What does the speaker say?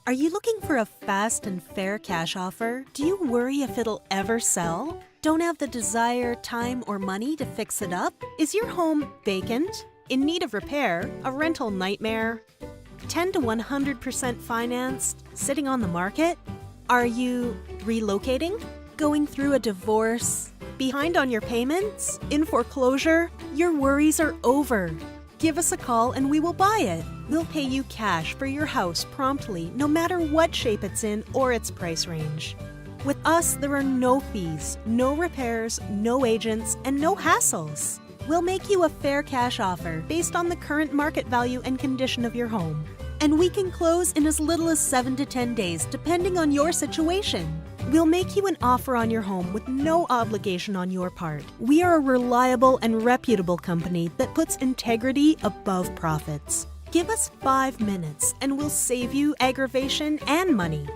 Are you looking for a fast and fair cash offer? Do you worry if it'll ever sell? Don't have the desire, time, or money to fix it up? Is your home vacant, in need of repair, a rental nightmare, 10 to 100% financed, sitting on the market? Are you relocating? Going through a divorce? Behind on your payments? In foreclosure? Your worries are over. Give us a call and we will buy it. We'll pay you cash for your house promptly, no matter what shape it's in or its price range. With us, there are no fees, no repairs, no agents, and no hassles. We'll make you a fair cash offer based on the current market value and condition of your home. And we can close in as little as 7 to 10 days, depending on your situation. We'll make you an offer on your home with no obligation on your part. We are a reliable and reputable company that puts integrity above profits. Give us 5 minutes and we'll save you aggravation and money.